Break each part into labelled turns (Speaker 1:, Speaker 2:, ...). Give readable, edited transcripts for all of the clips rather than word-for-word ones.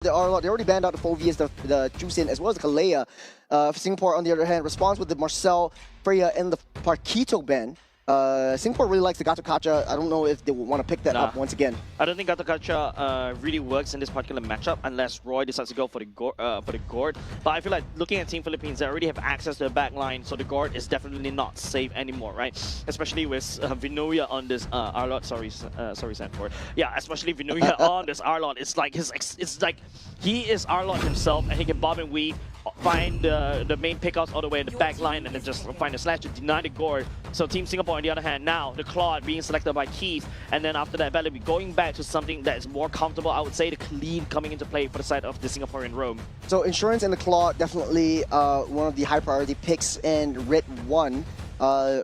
Speaker 1: They already banned out the Fovias, the Juicin, as well as the Kalea. Singapore, on the other hand, responds with the Marcel, Freya, and the Parquito ban. Singapore really likes the Gato Kacha. I don't know if they would want to pick that up once again.
Speaker 2: I don't think Gato Kacha really works in this particular matchup unless Roy decides to go for the Gourd. But I feel like looking at Team Philippines, they already have access to the back line, so the Gourd is definitely not safe anymore, right? Especially with Vinoya on this Arlot. Sorry, Sanford. Yeah, especially Vinoya on this Arlot. It's like he is Arlot himself, and he can bob and weave, find the main pickouts all the way in the back line, and then just find a slash to deny the Gourd. So Team Singapore, on the other hand, now the Claude being selected by Keith, and then after that, Mlbb going back to something that is more comfortable. I would say the Clean coming into play for the side of the Singaporean Rome.
Speaker 1: So Insurance and the Claude definitely one of the high priority picks, and Rit 1.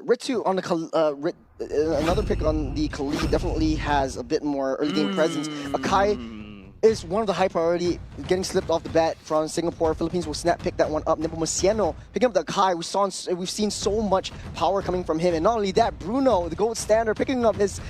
Speaker 1: Rit 2 on the another pick on the Khalid definitely has a bit more early game presence. Akai is one of the high priority, getting slipped off the bat from Singapore. Philippines will snap pick that one up. Nepomuceno picking up the Kai. We've seen so much power coming from him, and not only that, Bruno, the gold standard, picking up his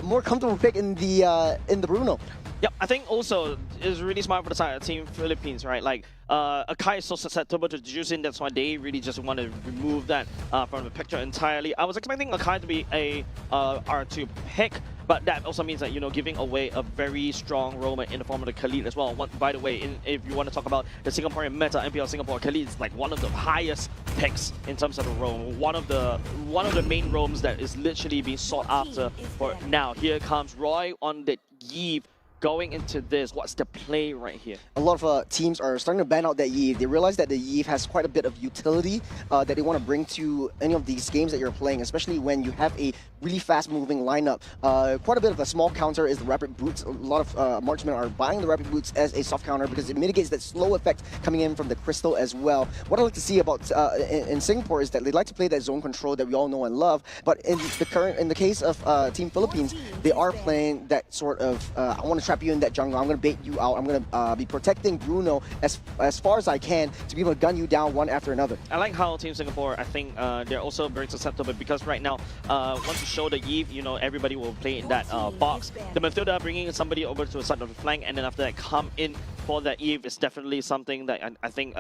Speaker 1: more comfortable pick in the Bruno.
Speaker 2: Yep, I think also it's really smart for the side of Team Philippines, right? Like, Akai is so susceptible to juicing, that's why they really just want to remove that from the picture entirely. I was expecting Akai to be a R2 pick, but that also means that, you know, giving away a very strong roamer in the form of the Khalid as well. By the way, if you want to talk about the Singaporean meta, MPL Singapore, Khalid is like one of the highest picks in terms of the roam. One of the main roams that is literally being sought after for now. Here comes Roy on the Yeeve. Going into this, what's the play right here? A
Speaker 1: lot of teams are starting to ban out that Yeeve. They realize that the Yeeve has quite a bit of utility that they want to bring to any of these games that you're playing, especially when you have a really fast-moving lineup. Quite a bit of a small counter is the Rapid Boots. A lot of marksmen are buying the Rapid Boots as a soft counter because it mitigates that slow effect coming in from the Crystal as well. What I like to see about in Singapore is that they like to play that zone control that we all know and love, but in the case of Team Philippines, they are playing that sort of I want to trap you in that jungle, I'm going to bait you out, I'm going to be protecting Bruno as far as I can to be able to gun you down one after another.
Speaker 2: I like how Team Singapore, I think they're also very susceptible because right now, once you show the Yeeve, you know, everybody will play in that box. The Matilda bringing somebody over to the side of the flank, and then after that come in for that Yeeve is definitely something that I think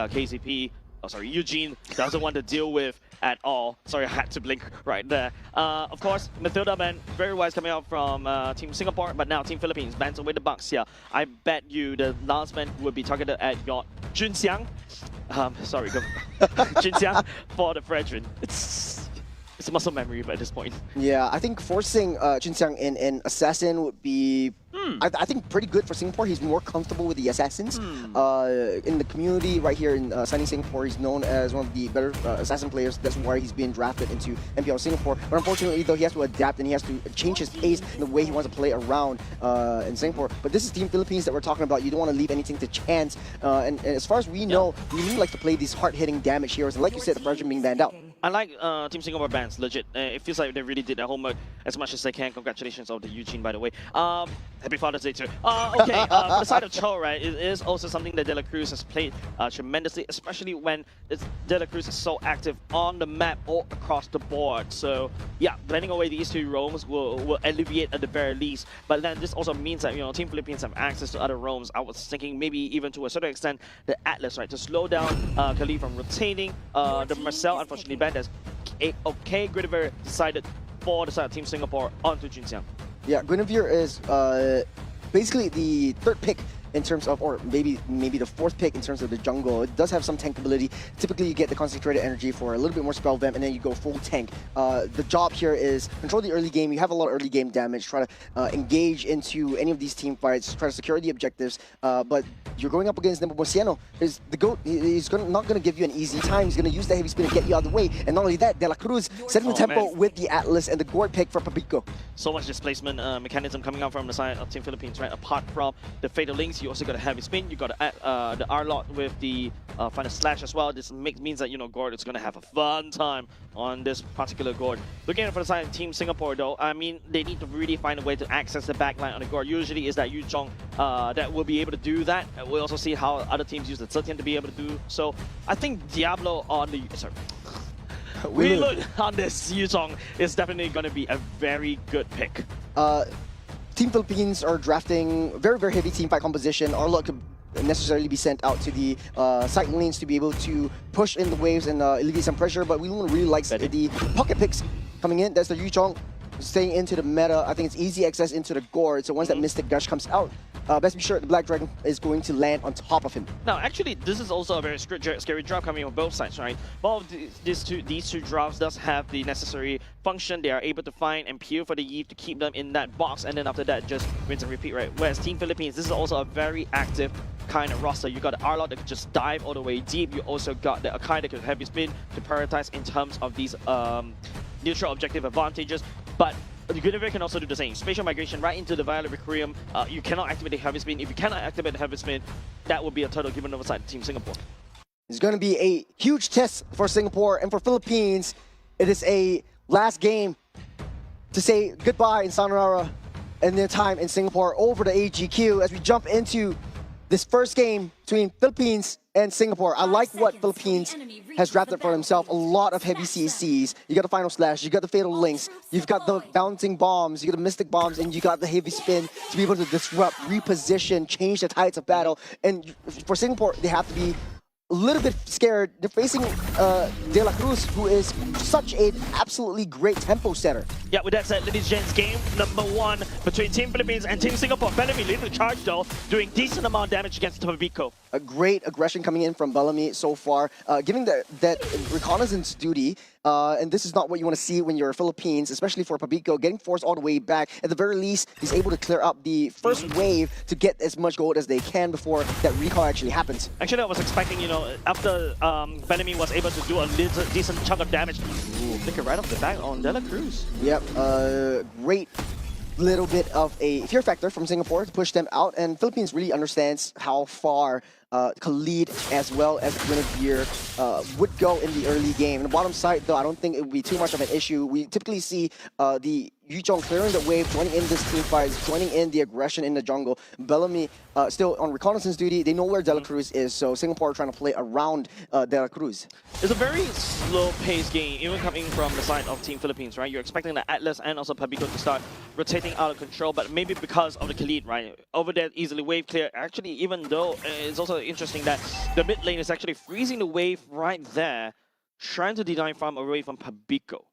Speaker 2: Eugene doesn't want to deal with at all. Sorry, I had to blink right there. Of course, Matilda ban, very wise coming out from Team Singapore, but now Team Philippines bans away the Bucks here. I bet you the last ban would be targeted at your Junxiang. Sorry, Junxiang for the Fredrin. It's a muscle memory at this point.
Speaker 1: Yeah, I think forcing Junxiang in Assassin would be I think pretty good for Singapore. He's more comfortable with the Assassins. In the community right here in sunny Singapore, he's known as one of the better Assassin players. That's why he's being drafted into MPL Singapore. But unfortunately, though, he has to adapt and he has to change his pace and the way he wants to play around in Singapore. But this is Team Philippines that we're talking about. You don't want to leave anything to chance. And as far as we know, we really like to play these hard-hitting damage heroes. And like you said, the Fredrin being banned out.
Speaker 2: I like Team Singapore bans, legit. It feels like they really did their homework as much as they can. Congratulations on the Eugene, by the way. Happy Father's Day too. Okay, on the side of Cho, right, it is also something that De La Cruz has played tremendously, especially when De La Cruz is so active on the map or across the board. So yeah, blending away these two roams will alleviate at the very least. But then this also means that, you know, Team Philippines have access to other roams. I was thinking maybe even to a certain extent the Atlas, right, to slow down Khalid from rotating. The Marcel, unfortunately, banned as okay. Guinevere decided for the side of Team Singapore onto Junxiang.
Speaker 1: Yeah, Guinevere is basically the third pick in terms of, or maybe the fourth pick in terms of the jungle. It does have some tank ability. Typically, you get the concentrated energy for a little bit more spell vamp, and then you go full tank. The job here is control the early game. You have a lot of early game damage. Try to engage into any of these team fights. Try to secure the objectives. But you're going up against Nepomuceno. The GOAT, he's not going to give you an easy time. He's going to use the heavy spin to get you out of the way. And not only that, De La Cruz setting the tempo with the Atlas and the Gourd pick for Papico.
Speaker 2: So much displacement mechanism coming out from the side of Team Philippines, right? Apart from the Fatal Links, you also got a heavy spin. You got to add the R-Lot with the final slash as well. This means that, you know, Gourd is going to have a fun time on this particular Gourd. Looking at it for the side of Team Singapore, though, I mean, they need to really find a way to access the backline on the Gourd. Usually is that Yu Chong that will be able to do that. We'll also see how other teams use the Zetian to be able to do so. I think Diablo on the... Sorry. We look on this Yu Chong is definitely going to be a very good pick.
Speaker 1: Team Philippines are drafting very, very heavy team fight composition. Arlot could necessarily be sent out to the side lanes to be able to push in the waves and alleviate some pressure. But Wheelun really likes the pocket picks coming in. That's the Yuchong staying into the meta. I think it's easy access into the gourd. So once that Mystic Gush comes out, best be sure the Black Dragon is going to land on top of him.
Speaker 2: Now, actually, this is also a very scary drop coming on both sides, right? Both of these two drops does have the necessary function. They are able to find and peel for the Eve to keep them in that box, and then after that, just rinse and repeat, right? Whereas Team Philippines, this is also a very active kind of roster. You got the Arlot that could just dive all the way deep. You also got the Akai that could heavy spin to prioritize in terms of these neutral objective advantages. But the Guinevere can also do the same. Spatial migration right into the Violet Requiem. You cannot activate the heavy spin. If you cannot activate the heavy spin, that would be a turtle given over side to Team Singapore.
Speaker 1: It's going to be a huge test for Singapore, and for Philippines, it is a last game to say goodbye in Sanarara and their time in Singapore over the AGQ as we jump into this first game between Philippines and Singapore. I like what Philippines has drafted for himself. A lot of heavy CCs. You got the Final Slash, you got the Fatal Links, you've got the Bouncing Bombs, you got the Mystic Bombs, and you got the Heavy Spin to be able to disrupt, reposition, change the tides of battle. And for Singapore, they have to be a little bit scared. They're facing De La Cruz, who is such an absolutely great tempo setter.
Speaker 2: Yeah, with that said, ladies and gents, game number 1 between Team Philippines and Team Singapore. Bellamy leading the charge though, doing decent amount of damage against Pabico.
Speaker 1: A great aggression coming in from Bellamy so far, giving that reconnaissance duty. And this is not what you want to see when you're Philippines, especially for Pabico, getting forced all the way back. At the very least, he's able to clear up the first wave to get as much gold as they can before that recall actually happens.
Speaker 2: Actually, I was expecting, you know, after Bellamy was able to do a decent chunk of damage, flicker right off the back on De La Cruz.
Speaker 1: Yep, great little bit of a fear factor from Singapore to push them out, and Philippines really understands how far Khalid as well as Guinevere would go in the early game. On the bottom side, though, I don't think it would be too much of an issue. We typically see the Yuchong clearing the wave, joining in this team fight, joining in the aggression in the jungle. Bellamy still on reconnaissance duty. They know where De La Cruz is, so Singapore are trying to play around De La Cruz.
Speaker 2: It's a very slow-paced game, even coming from the side of Team Philippines, right? You're expecting the Atlas and also Pabico to start rotating out of control, but maybe because of the Khalid, right? Over there, easily wave clear. Actually, even though it's also interesting that the mid lane is actually freezing the wave right there, trying to deny farm away from Pabico.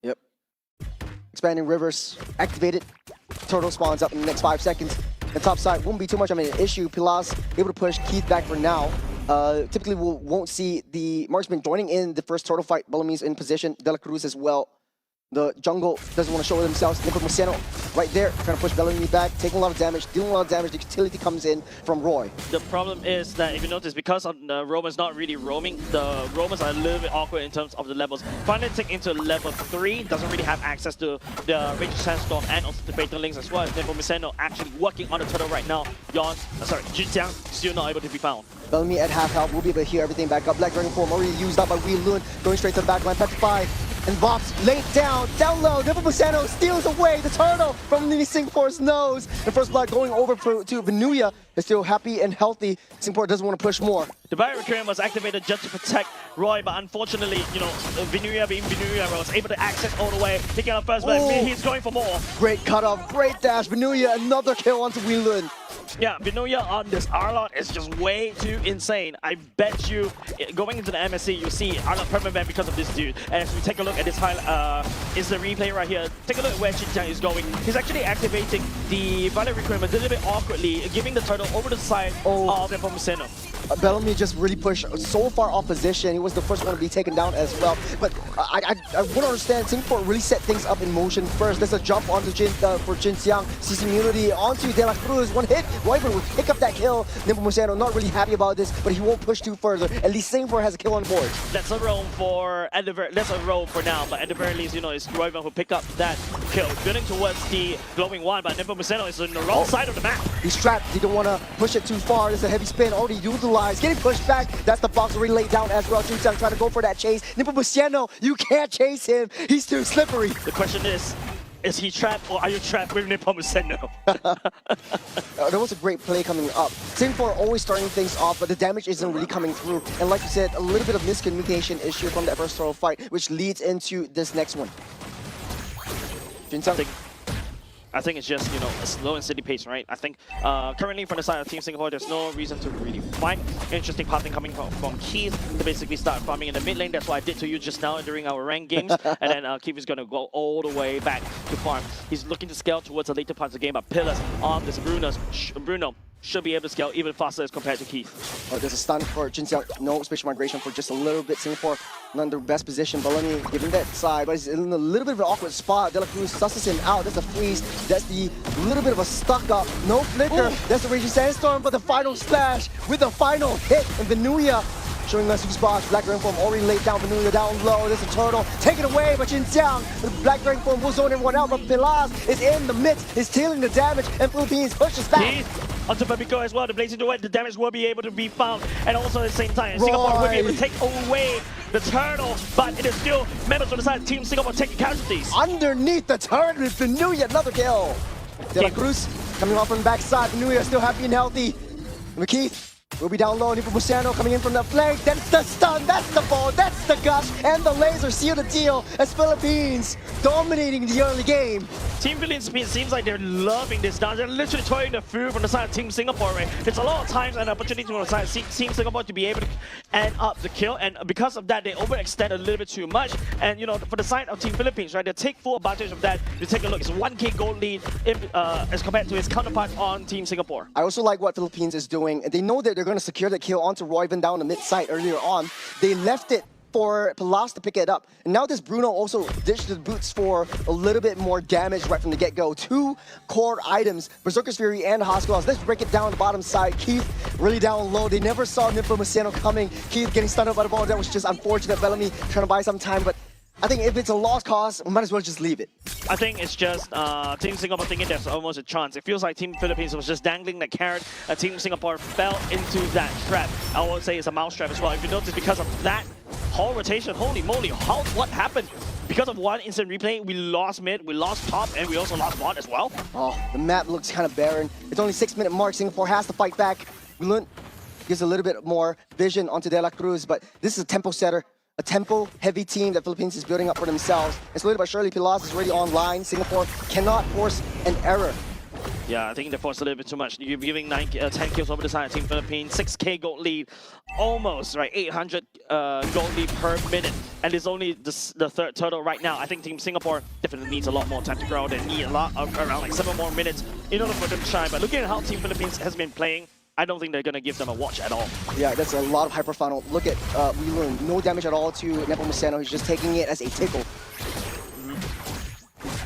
Speaker 1: Yep. Expanding rivers activated. Turtle spawns up in the next 5 seconds. The top side won't be too much of an issue. Pilas able to push Keith back for now. Typically, we won't see the marksman joining in the first turtle fight. Bellamy's in position. De La Cruz as well. The jungle doesn't want to show themselves. Nepomuceno right there, trying to push Bellamy back, taking a lot of damage, dealing a lot of damage. The utility comes in from Roy.
Speaker 2: The problem is that if you notice, because of the Romans not really roaming, the Romans are a little bit awkward in terms of the levels. Fnatic into level 3 doesn't really have access to the Rage Sandstorm and also the Fatal Links as well. Nepomuceno actually working on the turtle right now. Junjiang still not able to be found.
Speaker 1: Bellamy at half health will be able to heal everything back up. Black Dragon form already used up by Wheelun, going straight to the backline. Petrify and Vox laid down low. Nepomuceno steals away the turtle from the Singapore's nose. The first blood going over to Venuya is still happy and healthy. Singapore doesn't want to push more.
Speaker 2: The Violet Requiem was activated just to protect Roy, but unfortunately, you know, Venuya being Venuya was able to access all the way, taking out first blood. He's going for more.
Speaker 1: Great cutoff, great dash. Venuya, another kill onto Wheelun.
Speaker 2: Yeah, Venuya on this Arlot is just way too insane. I bet you, going into the MSC, you see Arlot permaban because of this dude. And as we take a look at this highlight, is the replay right here. Take a look at where Xinjiang is going. He's actually activating the Violet Requiem a little bit awkwardly, giving the turtle over the side of Nepomuceno.
Speaker 1: Bellamy just really pushed so far off position. He was the first one to be taken down as well. But I wouldn't understand. Singapore really set things up in motion first. There's a jump onto for Xinjiang. CC immunity onto De La Cruz. One hit. Wyvern will pick up that kill. Nepomuceno not really happy about this, but he won't push too further. At least Singapore has a kill on board.
Speaker 2: That's a roam for now, but at the very least, you know, it's Wyvern who pick up that kill. Building towards the glowing one, but Nepomuceno is on the wrong side of the map.
Speaker 1: He's trapped. He don't want to push it too far. There's a heavy spin already utilized. Getting pushed back. That's the box already laid down as well. Xinjiang trying to go for that chase. Nepomuceno, you can't chase him. He's too slippery.
Speaker 2: The question is he trapped or are you trapped with Nepomuceno?
Speaker 1: There was a great play coming up. Singapore always starting things off, but the damage isn't really coming through. And like you said, a little bit of miscommunication issue from that first turtle fight, which leads into this next one. Xinjiang
Speaker 2: I think it's just, a slow and steady pace, right? I think currently from the side of Team Singapore, there's no reason to really fight. Interesting pathing coming from Keith to basically start farming in the mid lane. That's what I did to you just now during our ranked games. And then Keith is going to go all the way back to farm. He's looking to scale towards the later parts of the game, but pillars on this Bruno should be able to scale even faster as compared to Keith.
Speaker 1: Oh, there's a stun for Jinxiang. No spatial migration for just a little bit. Singapore not in the best position. Baloney giving that side, but he's in a little bit of an awkward spot. De La Cruz susses him out. That's a freeze. That's the little bit of a stuck up. No flicker. Ooh. That's the Raging Sandstorm for the final splash with the final hit. And Venuia showing us who's boss. Black Dragon Form already laid down. Venuia down low. There's a turtle. Take it away, but Jinxiang, the Black Dragon Form will zone everyone out. But Pilas is in the midst. Is dealing the damage, and Philippines pushes back.
Speaker 2: Onto Babico as well, the Blazing Duet, the damage will be able to be found, and also at the same time, Singapore will be able to take away the turtle, but it is still members on the side of Team Singapore taking casualties.
Speaker 1: Underneath the turret with Venuia, another kill. De La Cruz coming off from the backside, Venuia still happy and healthy. McKeith will be down low, Nepomuceno coming in from the flank, that's the stun, that's the ball, that's the gush, and the laser seal the deal as Philippines dominating the early game.
Speaker 2: Team Philippines seems like they're loving this now. They're literally toying the food from the side of Team Singapore, right? It's a lot of times an opportunity from the side of Team Singapore to be able to end up the kill, and because of that, they overextend a little bit too much. And for the side of Team Philippines, right, they take full advantage of that. You take a look, it's a 1K gold lead as compared to its counterpart on Team Singapore.
Speaker 1: I also like what Philippines is doing. They know that they're going to secure the kill onto Royven down the mid side earlier on. They left it for Pilas to pick it up. And now this Bruno also ditched the boots for a little bit more damage right from the get-go. 2 core items, Berserker's Fury and Hospitals. Let's break it down on the bottom side. Keith really down low. They never saw Nepomuceno coming. Keith getting stunned up by the ball. That was just unfortunate. Bellamy trying to buy some time, but I think if it's a lost cause, we might as well just leave it.
Speaker 2: I think it's just Team Singapore thinking there's almost a chance. It feels like Team Philippines was just dangling the carrot. Team Singapore fell into that trap. I would say it's a mouse trap as well. If you notice, because of that whole rotation, holy moly, what happened? Because of one instant replay, we lost mid, we lost top, and we also lost bot as well. Oh,
Speaker 1: the map looks kind of barren. It's only 6-minute mark. Singapore has to fight back. Wilun gives a little bit more vision onto De La Cruz, but this is a tempo setter. A tempo-heavy team that Philippines is building up for themselves. And slowly but surely, Pilas is already online. Singapore cannot force an error.
Speaker 2: Yeah, I think they forced a little bit too much. You're giving 10 kills over the side of Team Philippines, 6K gold lead, almost, right? 800 gold lead per minute. And it's only the third turtle right now. I think Team Singapore definitely needs a lot more time to grow. They need a lot, around like 7 more minutes in order for them to shine. But looking at how Team Philippines has been playing, I don't think they're going to give them a watch at all. Yeah,
Speaker 1: that's a lot of hyper funnel. Look at Wilun, no damage at all to Nepomuceno. He's just taking it as a tickle.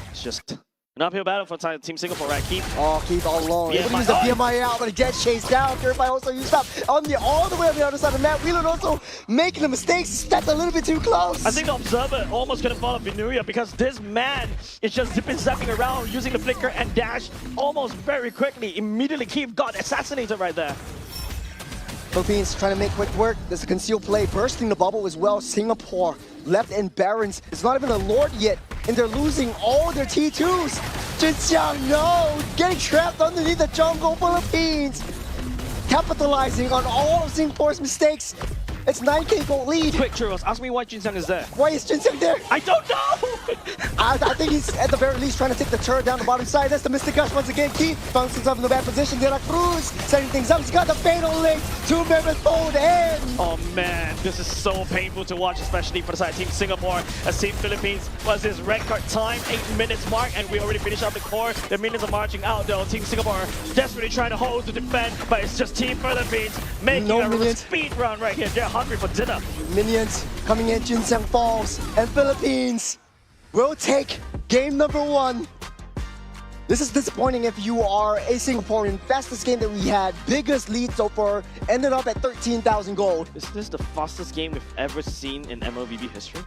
Speaker 2: It's just an uphill battle for Team Singapore, right? Keith.
Speaker 1: Oh, Keith all alone. Able to use the PMI out, but he gets chased down. Purify also used up all the way on the other side of the map. Wilun also making the mistakes. That's a little bit too close.
Speaker 2: I think the Observer almost couldn't follow Venuia because this man is just zapping around using the flicker and dash almost very quickly. Immediately, Keith got assassinated right there.
Speaker 1: Philippines trying to make quick work. There's a concealed play, bursting the bubble as well. Singapore left in Barons. It's not even a Lord yet, and they're losing all their T2s. Jinxiang, no! Getting trapped underneath the jungle. Philippines capitalizing on all of Singapore's mistakes. It's 9K gold lead.
Speaker 2: Quick, Churros, ask me why Jinxiang is there.
Speaker 1: Why is Jinxiang there?
Speaker 2: I don't know!
Speaker 1: I think he's at the very least trying to take the turret down the bottom side. That's the Mystic Gush once again. Keith finds himself in a bad position. De La Cruz setting things up. He's got the fatal link. 2 members fold in.
Speaker 2: Oh man, this is so painful to watch, especially for the side of Team Singapore. As Team Philippines was his record time, 8 minutes mark, and we already finished up the core. The minions are marching out though. Team Singapore desperately trying to hold to defend, but it's just Team Philippines making a speed run right here. They're hungry for dinner.
Speaker 1: Minions coming in, Jinxiang falls, and Philippines will take game number 1. This is disappointing if you are a Singaporean. Fastest game that we had, biggest lead so far, ended up at 13,000 gold.
Speaker 2: Is this the fastest game we've ever seen in Mlbb history?